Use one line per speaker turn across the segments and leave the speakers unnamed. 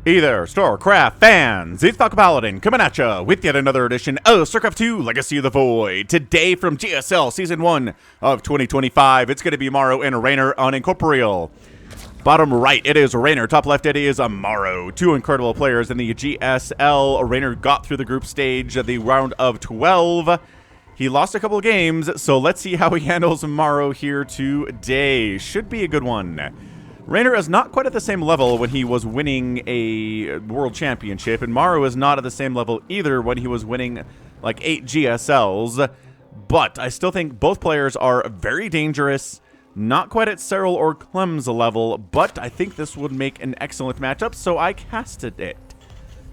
Hey there, StarCraft fans! It's Falcon Paladin coming at ya with yet another edition of StarCraft 2 Legacy of the Void. Today from GSL Season 1 of 2025, it's going to be MARU and REYNOR on Incorporeal. Bottom right, it is REYNOR. Top left, it is MARU. Two incredible players in the GSL. REYNOR got through the group stage of the round of 12. He lost a couple of games, so let's see how he handles MARU here today. Should be a good one. REYNOR is not quite at the same level when he was winning a world championship, and MARU is not at the same level either when he was winning like 8 GSLs. But I still think both players are very dangerous, not quite at Cyril or Clem's level, but I think this would make an excellent matchup, so I casted it.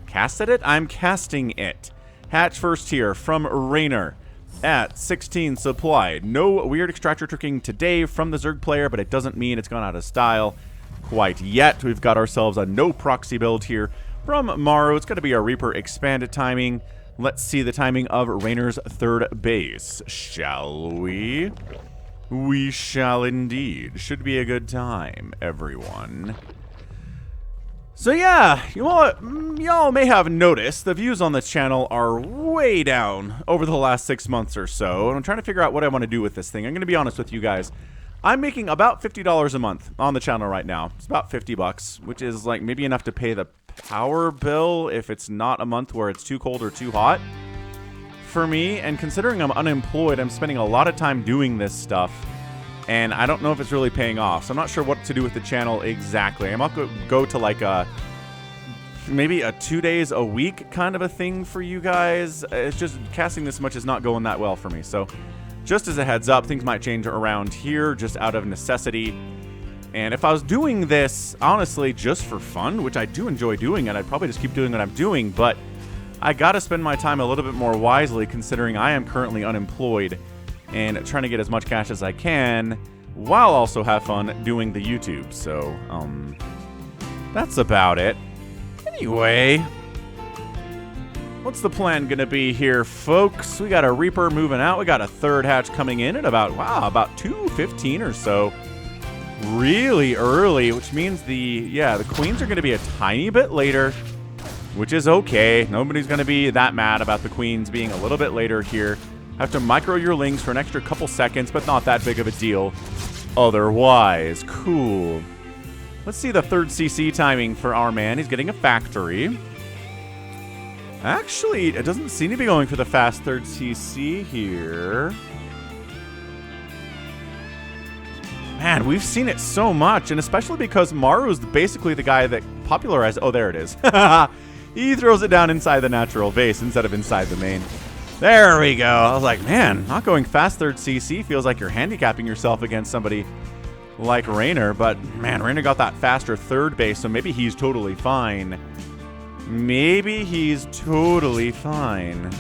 Casted it? I'm casting it. Hatch first here from REYNOR at 16 supply. No weird extractor tricking today from the Zerg player, but it doesn't mean it's gone out of style quite yet. We've got ourselves a no proxy build here from MARU. It's going to be a Reaper expanded timing. Let's see the timing of REYNOR's third base, shall we? We shall indeed. Should be a good time, everyone. So yeah, y'all may have noticed the views on this channel are way down over the last 6 months or so, and I'm trying to figure out what I want to do with this thing. I'm going to be honest with you guys. I'm making about $50 a month on the channel right now. It's about 50 bucks, which is like maybe enough to pay the power bill if it's not a month where it's too cold or too hot for me. And considering I'm unemployed, I'm spending a lot of time doing this stuff. And I don't know if it's really paying off, so I'm not sure what to do with the channel exactly. I might go to like maybe a 2 days a week kind of a thing for you guys. It's just casting this much is not going that well for me. So just as a heads up, things might change around here just out of necessity. And if I was doing this, honestly, just for fun, which I do enjoy doing, and I'd probably just keep doing what I'm doing, but I gotta spend my time a little bit more wisely considering I am currently unemployed and trying to get as much cash as I can while also have fun doing the YouTube. So, that's about it. Anyway, what's the plan gonna be here, folks? We got a Reaper moving out. We got a third hatch coming in at about 2:15 or so. Really early, which means the queens are gonna be a tiny bit later, which is okay. Nobody's gonna be that mad about the queens being a little bit later here. Have to micro your links for an extra couple seconds, but not that big of a deal otherwise. Cool. Let's see the third CC timing for our man. He's getting a factory. Actually, it doesn't seem to be going for the fast third CC here. Man, we've seen it so much, and especially because MARU's basically the guy that popularized... Oh, there it is. He throws it down inside the natural base instead of inside the main. There we go. I was like, man, not going fast third CC feels like you're handicapping yourself against somebody like REYNOR. But, man, REYNOR got that faster third base, so maybe he's totally fine. Maybe he's totally fine.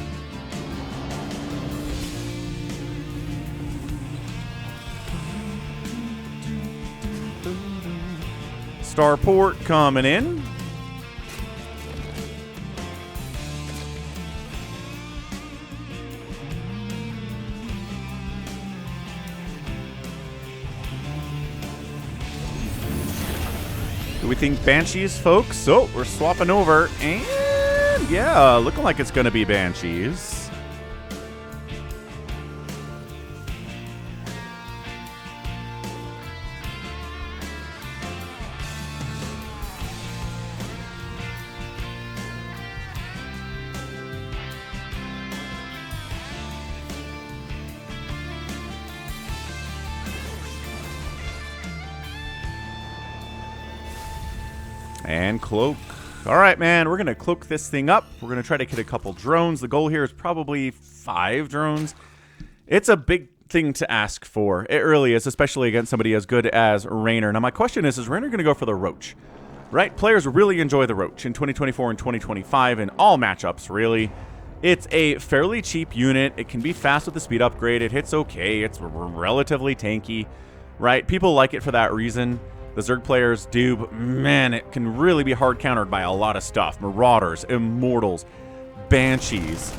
Starport coming in. Do we think Banshees, folks? So, we're swapping over, and yeah, looking like it's going to be Banshees. And cloak. All right, man, we're going to cloak this thing up. We're going to try to get a couple drones. The goal here is probably 5 drones. It's a big thing to ask for. It really is, especially against somebody as good as REYNOR. Now, my question is REYNOR going to go for the Roach? Right? Players really enjoy the Roach in 2024 and 2025 in all matchups, really. It's a fairly cheap unit. It can be fast with the speed upgrade. It hits okay. It's relatively tanky, right? People like it for that reason. The Zerg players do, but man, it can really be hard countered by a lot of stuff. Marauders, Immortals, Banshees.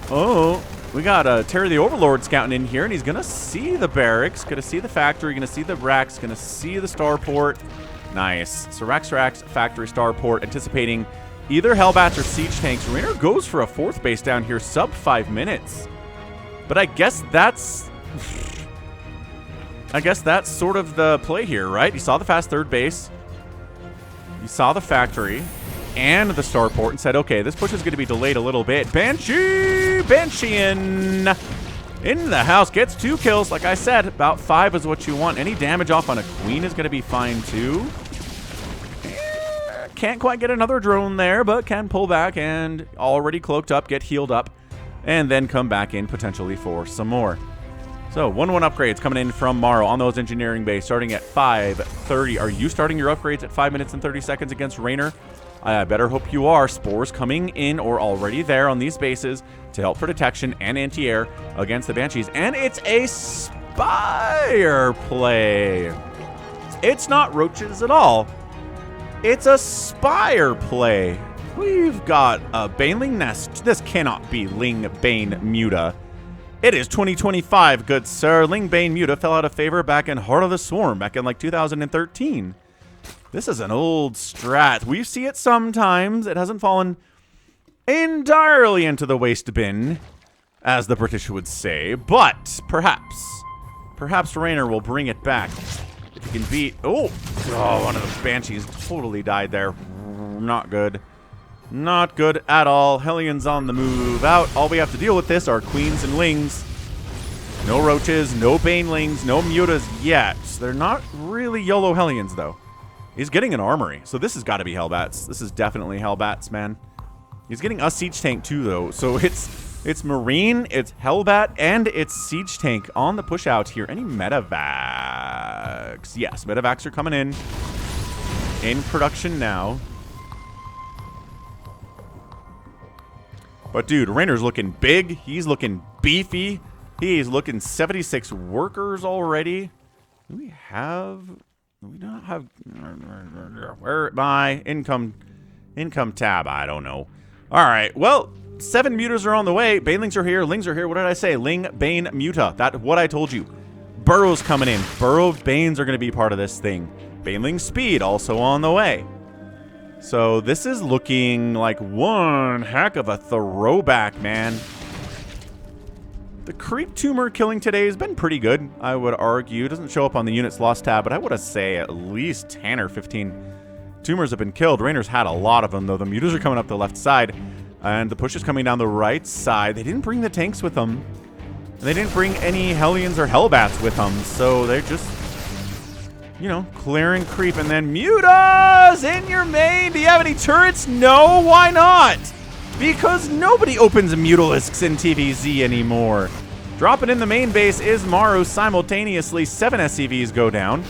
Oh, we got Terry the Overlord scouting in here, and he's going to see the barracks, going to see the factory, going to see the racks, going to see the starport. Nice. So Rax, Factory Starport, anticipating either Hellbats or Siege Tanks. Raynor goes for a 4th base down here, sub 5 minutes. But I guess that's... sort of the play here, right? You saw the fast 3rd base. You saw the factory and the starport and said, okay, this push is going to be delayed a little bit. Banshee in the house. Gets 2 kills. Like I said, about 5 is what you want. Any damage off on a queen is going to be fine too. Can't quite get another drone there, but can pull back and already cloaked up, get healed up, and then come back in potentially for some more. So 1-1 upgrades coming in from MARU on those engineering base starting at 5:30. Are you starting your upgrades at 5 minutes and 30 seconds against Raynor? I better hope you are. Spores coming in or already there on these bases to help for detection and anti-air against the Banshees. And it's a Spire play. It's not roaches at all. It's a Spire play. We've got a Baneling Nest. This cannot be Ling Bane Muta. It is 2025, good sir. Ling Bane Muta fell out of favor back in Heart of the Swarm back in like 2013. This is an old strat. We see it sometimes. It hasn't fallen entirely into the waste bin, as the British would say. But perhaps Raynor will bring it back. If he can beat... Oh, one of the Banshees totally died there. Not good. Not good at all. Hellions on the move out. All we have to deal with this are queens and lings. No roaches, no banelings, no mutas yet. They're not really YOLO Hellions, though. He's getting an armory, so this has got to be Hellbats. This is definitely Hellbats, man. He's getting a Siege Tank, too, though. So it's Marine, it's Hellbat, and it's Siege Tank on the push out here. Any Medivacs? Yes, Medivacs are coming in production now. But, dude, Raynor's looking big. He's looking beefy. He's looking 76 workers already. Do we not have... Where my income tab? I don't know. All right. Well, 7 mutas are on the way. Banelings are here. Lings are here. What did I say? Ling, Bane, Muta. That's what I told you. Burrow's coming in. Burrow Banes are going to be part of this thing. Baneling Speed also on the way. So this is looking like one heck of a throwback, man. The creep tumor killing today has been pretty good, I would argue. It doesn't show up on the units lost tab, but I would say at least 10 or 15 tumors have been killed. Raynor's had a lot of them, though. The mutas are coming up the left side, and the push is coming down the right side. They didn't bring the tanks with them. And they didn't bring any Hellions or Hellbats with them, so they're just... you know, clearing creep. And then mutas in your main. Do you have any turrets? No, why not? Because nobody opens Mutalisks in TVZ anymore. Dropping in the main base is MARU. Simultaneously, 7 SCVs go down.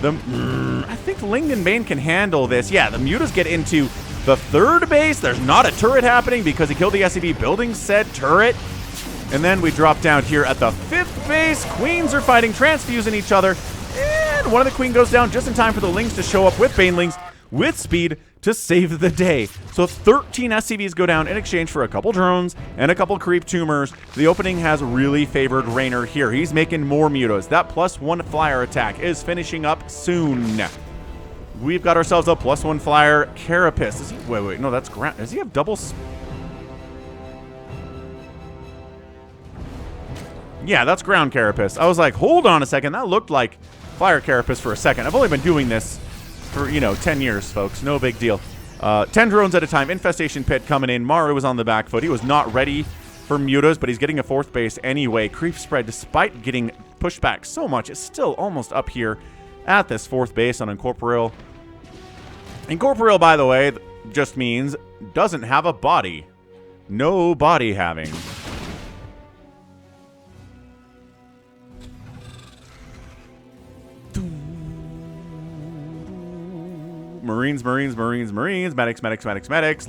I think Ling and Bane can handle this. Yeah, the mutas get into the 3rd base. There's not a turret happening because he killed the SCV building said turret. And then we drop down here at the 5th base. Queens are fighting, transfusing each other. And one of the queen goes down just in time for the lings to show up with banelings with speed to save the day. So 13 SCVs go down in exchange for a couple drones and a couple creep tumors. The opening has really favored Raynor here. He's making more mutas. That +1 flyer attack is finishing up soon. We've got ourselves a +1 flyer carapace. Is he, wait, no, that's ground. Does he have double? Yeah, that's ground carapace. I was like, hold on a second. That looked like flyer carapace for a second. I've only been doing this for, 10 years, folks. No big deal. 10 drones at a time. Infestation Pit coming in. MARU was on the back foot. He was not ready for mutas, but he's getting a 4th base anyway. Creep spread, despite getting pushed back so much, is still almost up here at this 4th base on Incorporeal. Incorporeal, by the way, just means doesn't have a body. No body having. Marines, medics,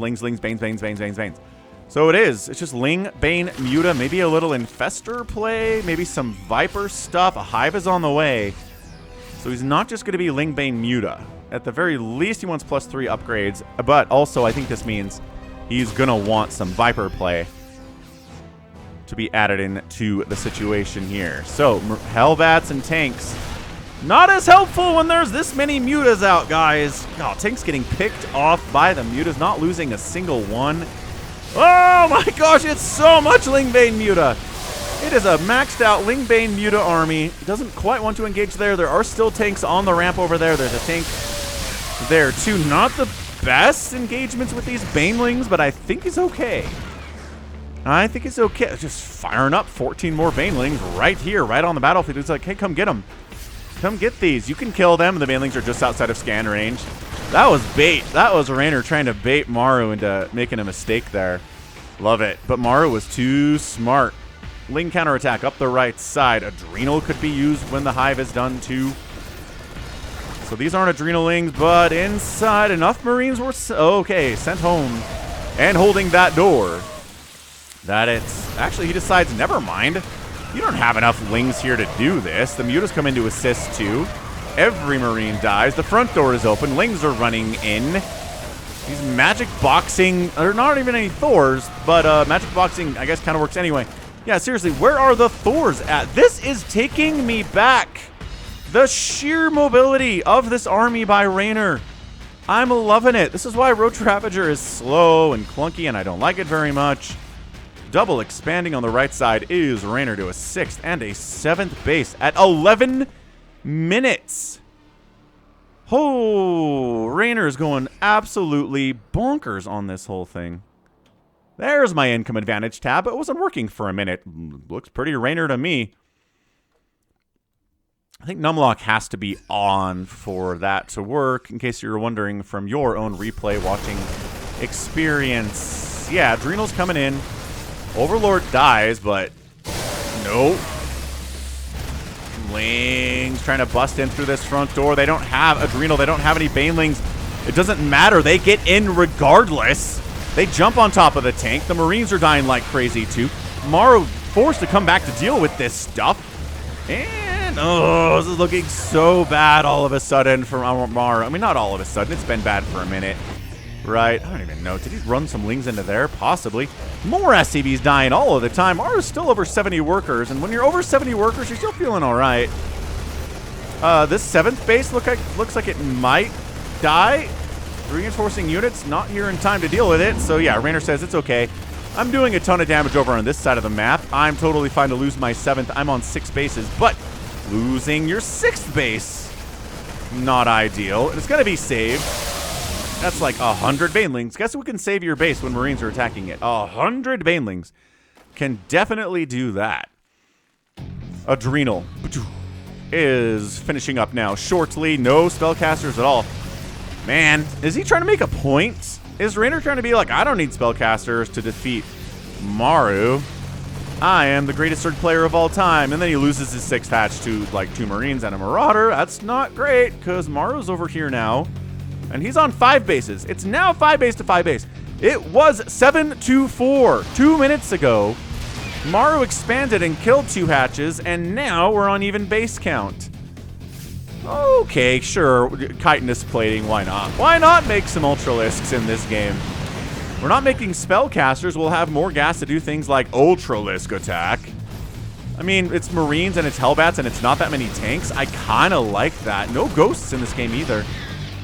lings, banes. So it is. It's just Ling, Bane, Muta, maybe a little Infestor play, maybe some Viper stuff. A Hive is on the way. So he's not just going to be Ling, Bane, Muta. At the very least, he wants +3 upgrades. But also, I think this means he's going to want some Viper play to be added into the situation here. So, Hellbats and tanks Not as helpful when there's this many mutas out, guys. Oh, Tank's getting picked off by the mutas, not losing a single one. Oh my gosh, it's so much Lingbane muta. It is a maxed out Lingbane muta army. Doesn't quite want to engage there. There are still tanks on the ramp over there. There's a tank there too. Not the best engagements with these banelings, but I think he's okay. I think it's okay. Just firing up 14 more banelings right here, right on the battlefield. It's like, hey, come get them. Come get these. You can kill them. The banelings are just outside of scan range. That was bait. That was REYNOR trying to bait MARU into making a mistake there. Love it. But MARU was too smart. Ling counterattack up the right side. Adrenal could be used when the hive is done too. So these aren't Adrenalings, but inside enough Marines were okay, sent home and holding that door. That it's actually he decides, never mind. You don't have enough Lings here to do this. The mutas come in to assist too. Every Marine dies. The front door is open. Lings are running in. He's magic boxing. There are not even any Thors, but magic boxing, I guess, kind of works anyway. Yeah, seriously, where are the Thors at? This is taking me back. The sheer mobility of this army by REYNOR. I'm loving it. This is why Roach Ravager is slow and clunky, and I don't like it very much. Double expanding on the right side is REYNOR to a 6th and a 7th base at 11 minutes. Oh, REYNOR is going absolutely bonkers on this whole thing. There's my income advantage tab. It wasn't working for a minute. Looks pretty REYNOR to me. I think Numlock has to be on for that to work, in case you're wondering from your own replay watching experience. Yeah, Adrenal's coming in. Overlord dies, but nope. Lings trying to bust in through this front door. They don't have Adrenal. They don't have any Banelings. It doesn't matter. They get in regardless. They jump on top of the tank. The Marines are dying like crazy too. MARU forced to come back to deal with this stuff. And, oh, this is looking so bad all of a sudden for MARU. I mean, not all of a sudden. It's been bad for a minute. Right, I don't even know. Did he run some Lings into there? Possibly. More SCVs dying all of the time. MARU's still over 70 workers, and when you're over 70 workers, you're still feeling all right. This 7th base looks like it might die. Reinforcing units not here in time to deal with it. So yeah, REYNOR says it's okay. I'm doing a ton of damage over on this side of the map. I'm totally fine to lose my 7th. I'm on 6 bases, but losing your 6th base, not ideal. It's going to be saved. That's like 100 Banelings. Guess who can save your base when Marines are attacking it? 100 Banelings can definitely do that. Adrenal is finishing up now shortly. No spellcasters at all. Man, is he trying to make a point? Is REYNOR trying to be like, I don't need spellcasters to defeat MARU. I am the greatest Zerg player of all time. And then he loses his 6th hatch to like 2 Marines and a Marauder. That's not great because MARU's over here now. And he's on 5 bases. It's now 5 base to 5 base. It was 7-4 2 minutes ago. MARU expanded and killed 2 hatches, and now we're on even base count. Okay, sure. Chitinous plating, why not? Why not make some Ultralisks in this game? We're not making spellcasters. We'll have more gas to do things like Ultralisk attack. I mean, it's Marines and it's Hellbats and it's not that many tanks. I kind of like that. No ghosts in this game either.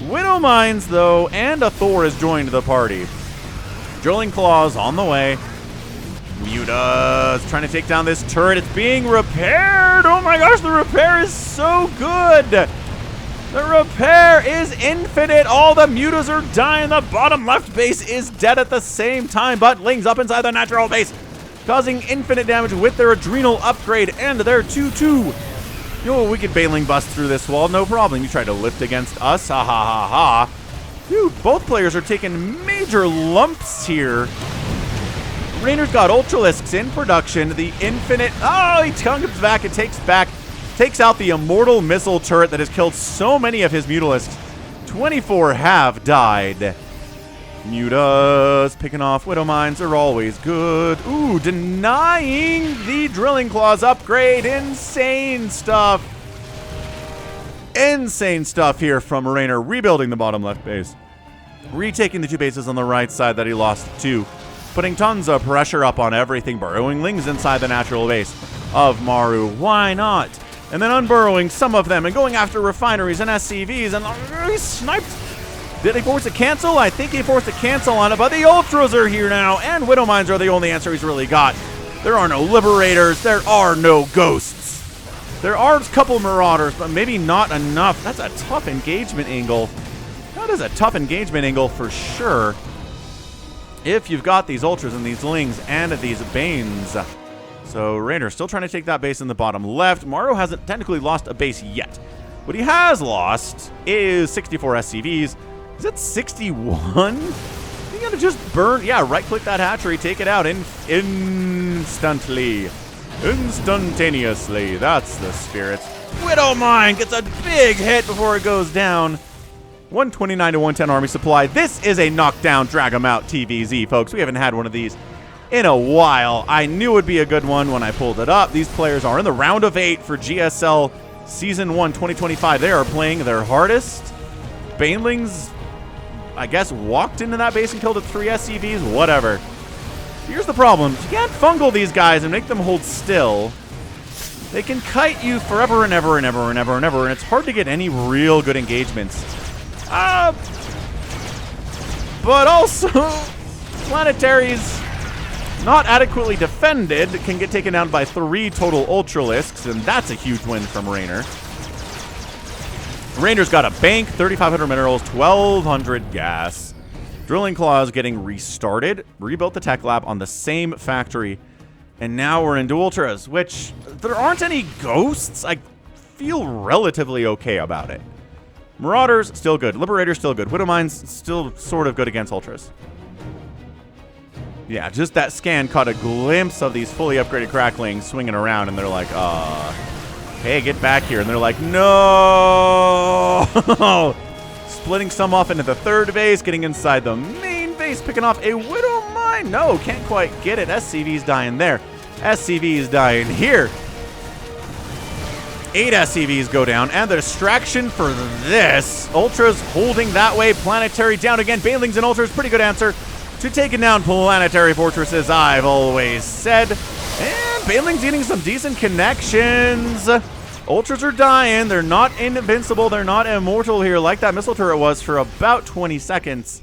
Widow Mines, though, and a Thor has joined the party. Drilling Claws on the way. Muta's trying to take down this turret. It's being repaired. Oh my gosh, the repair is so good. The repair is infinite. All the Mutas are dying. The bottom left base is dead at the same time, but Lings up inside the natural base, causing infinite damage with their Adrenal upgrade and their 2-2. Yo, we can Baneling bust through this wall, no problem. You tried to lift against us, ha ha ha ha. Dude, both players are taking major lumps here. REYNOR's got Ultralisks in production. The infinite, oh, he comes back and takes out the immortal missile turret that has killed so many of his Mutalisks. 24 have died. Mutas picking off Widow Mines are always good. Ooh, denying the Drilling Claws upgrade. Insane stuff. Insane stuff here from REYNOR. Rebuilding the bottom left base. Retaking the 2 bases on the right side that he lost to. Putting tons of pressure up on everything. Burrowing Lings inside the natural base of MARU. Why not? And then unburrowing some of them and going after refineries and SCVs. And he sniped. Did he force a cancel? I think he forced a cancel on it, but the Ultras are here now, and Widow Mines are the only answer he's really got. There are no Liberators. There are no Ghosts. There are a couple Marauders, but maybe not enough. That's a tough engagement angle. That is a tough engagement angle for sure. If you've got these Ultras and these Lings and these Banes. So Raynor still trying to take that base in the bottom left. MARU hasn't technically lost a base yet. What he has lost is 64 SCVs. Is that 61? You gotta just burn. Yeah, right-click that hatchery, take it out instantly. Instantaneously. That's the spirit. Widow Mine gets a big hit before it goes down. 129 to 110 army supply. This is a knockdown, drag 'em out TVZ, folks. We haven't had one of these in a while. I knew it would be a good one when I pulled it up. These players are in the round of 8 for GSL Season 1 2025. They are playing their hardest. Banelings, I guess, walked into that base and killed 3 SCVs. Whatever. Here's the problem. You can't fungal these guys and make them hold still. They can kite you forever and ever and ever and ever and ever, and it's hard to get any real good engagements. But also, planetaries not adequately defended can get taken down by 3 total Ultralisks, and that's a huge win from Raynor. Raynor's got a bank, 3,500 minerals, 1,200 gas. Drilling Claws getting restarted. Rebuilt the tech lab on the same factory. And now we're into Ultras, which there aren't any Ghosts. I feel relatively okay about it. Marauders, still good. Liberators, still good. Widow Mines, still sort of good against Ultras. Yeah, just that scan caught a glimpse of these fully upgraded Cracklings swinging around, and they're like, hey, get back here. And they're like, no! Splitting some off into the 3rd base, getting inside the main base, picking off a Widow Mine. No, can't quite get it. SCV's dying there. SCV's dying here. 8 SCVs go down, and the distraction for this. Ultras holding that way. Planetary down again. Banelings and Ultras, pretty good answer to taking down planetary fortresses, I've always said. And Banelings getting some decent connections. Ultras are dying. They're not invincible. They're not immortal here like that missile turret was for about 20 seconds.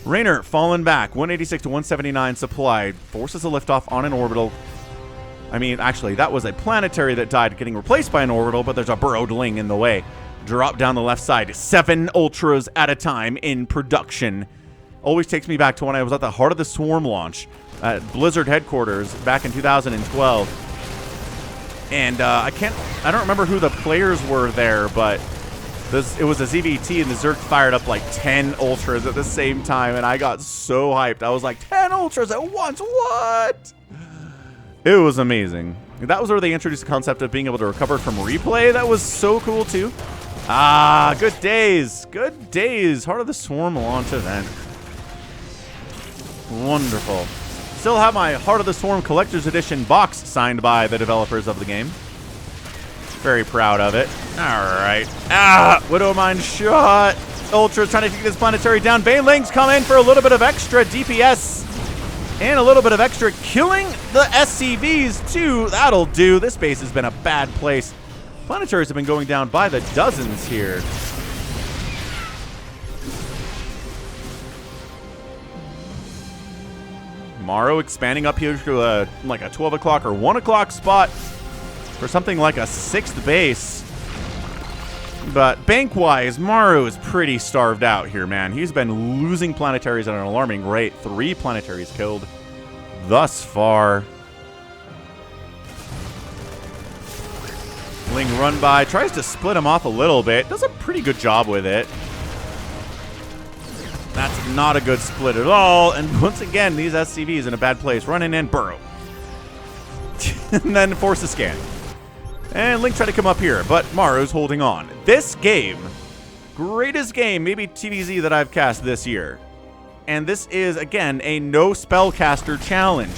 Raynor falling back. 186 to 179 supply. Forces a liftoff on an orbital. I mean, actually, that was a planetary that died getting replaced by an orbital, but there's a burrowed Ling in the way. Drop down the left side. 7 Ultras at a time in production. Always takes me back to when I was at the Heart of the Swarm launch at Blizzard headquarters back in 2012. And I don't remember who the players were there, but it was a ZVT, and the Zerg fired up like 10 Ultras at the same time, and I got so hyped. I was like, 10 Ultras at once? What? It was amazing. That was where they introduced the concept of being able to recover from replay. That was so cool, too. Ah, good days. Good days. Heart of the Swarm launch event. Wonderful. Still have my Heart of the Swarm Collector's Edition box signed by the developers of the game. Very proud of it. Alright. Widow Mine shot. Ultra's trying to take this planetary down. Banelings come in for a little bit of extra DPS. And a little bit of extra killing the SCVs, too. That'll do. This base has been a bad place. Planetaries have been going down by the dozens here. MARU expanding up here to like a 12 o'clock or 1 o'clock spot for something like a 6th base. But bank-wise, MARU is pretty starved out here, man. He's been losing planetaries at an alarming rate. 3 planetaries killed thus far. Ling run by, tries to split him off a little bit. Does a pretty good job with it. That's not a good split at all. And once again, these SCVs in a bad place. Run in and burrow. And then force a scan. And Link tried to come up here, but MARU's holding on. This game, greatest game, maybe TVZ that I've cast this year. And this is, again, a no spellcaster challenge.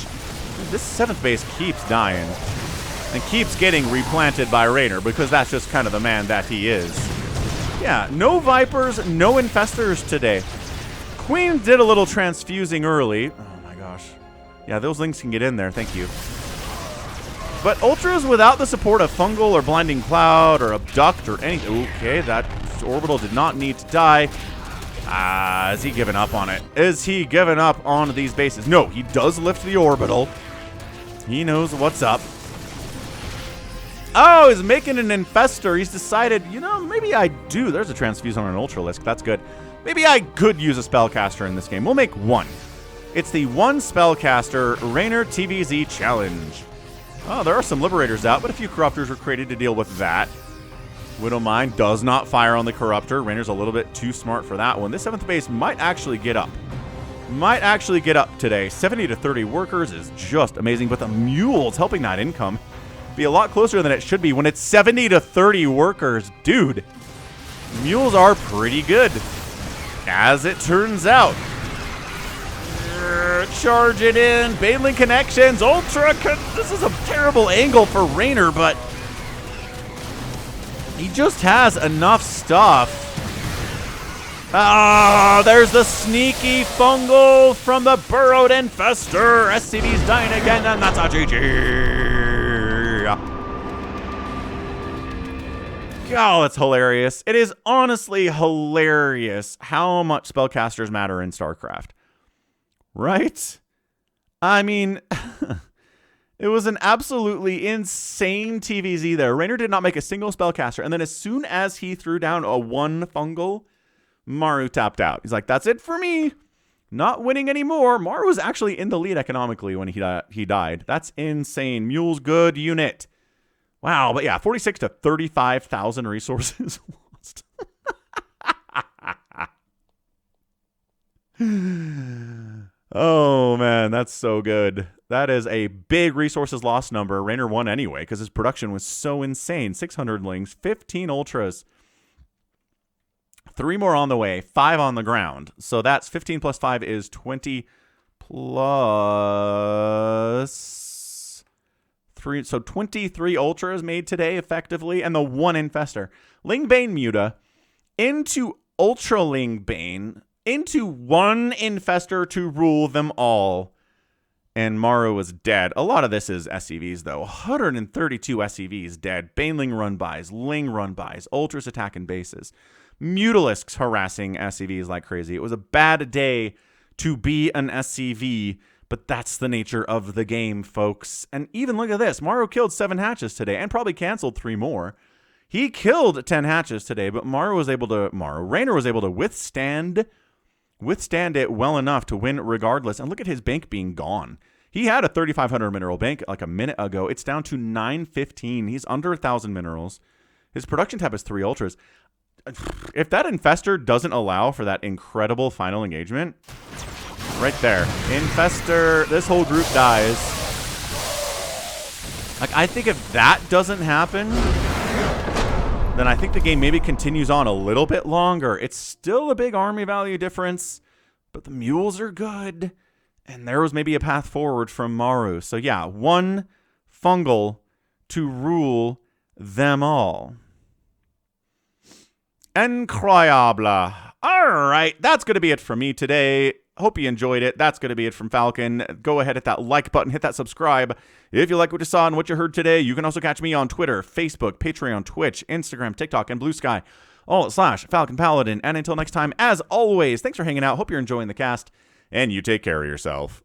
This 7th base keeps dying. And keeps getting replanted by Raynor, because that's just kind of the man that he is. Yeah, no Vipers, no Infestors today. Queen did a little transfusing early. Oh my gosh. Yeah, those Lings can get in there, thank you. But Ultras without the support of Fungal or Blinding Cloud or Abduct or anything. Okay, that orbital did not need to die. Is he giving up on it? Is he giving up on these bases? No, he does lift the orbital. He knows what's up. Oh, he's making an Infestor. He's decided, you know, maybe I do. There's a Transfuse on an Ultralisk. That's good. Maybe I could use a Spellcaster in this game. We'll make one. It's the one Spellcaster REYNOR TVZ Challenge. Oh, there are some Liberators out, but a few Corruptors were created to deal with that. Widowmine does not fire on the Corruptor. REYNOR's a little bit too smart for that one. This 7th base might actually get up. Might actually get up today. 70 to 30 workers is just amazing, but the Mules helping that income be a lot closer than it should be when it's 70 to 30 workers. Dude, Mules are pretty good, as it turns out. Charge it in. Baneling connections. Ultra. This is a terrible angle for REYNOR, but he just has enough stuff. Ah, there's the sneaky Fungal from the Burrowed Infestor. SCV's dying again, and that's a GG. Oh, it's hilarious. It is honestly hilarious how much spellcasters matter in StarCraft. Right? I mean, it was an absolutely insane TVZ there. REYNOR did not make a single spellcaster, and then as soon as he threw down a 1 Fungal, MARU tapped out. He's like, that's it for me. Not winning anymore. MARU was actually in the lead economically when he died. That's insane. Mule's good unit. Wow, but yeah, 46 to 35,000 resources lost. Oh, man, that's so good. That is a big resources lost number. REYNOR won anyway because his production was so insane. 600 lings, 15 ultras, 3 more on the way, 5 on the ground. So that's 15 plus 5 is 20 plus 3. So 23 ultras made today effectively, and the 1 Infestor. Lingbane Muta into Ultra Lingbane into 1 Infestor to rule them all. And MARU was dead. A lot of this is SCVs, though. 132 SCVs dead. Baneling run-bys, Ling run-bys, Ultras attacking bases. Mutalisks harassing SCVs like crazy. It was a bad day to be an SCV, but that's the nature of the game, folks. And even look at this. MARU killed 7 hatches today and probably canceled 3 more. He killed 10 hatches today, but REYNOR was able to withstand it well enough to win regardless. And look at his bank being gone. He had a 3,500 mineral bank like a minute ago. It's down to 915. He's under 1,000 minerals. His production tab is 3 ultras. If that Infestor doesn't allow for that incredible final engagement, right there, Infestor, this whole group dies. Like, I think if that doesn't happen, then I think the game maybe continues on a little bit longer. It's still a big army value difference, but the Mules are good, and there was maybe a path forward from MARU. So yeah, 1 Fungal to rule them all. Incroyable. All right, that's going to be it from me today. Hope you enjoyed it. That's going to be it from Falcon. Go ahead, hit that like button, hit that subscribe. If you like what you saw and what you heard today, you can also catch me on Twitter, Facebook, Patreon, Twitch, Instagram, TikTok, and Blue Sky, all / Falcon Paladin. And until next time, as always, thanks for hanging out. Hope you're enjoying the cast, and you take care of yourself.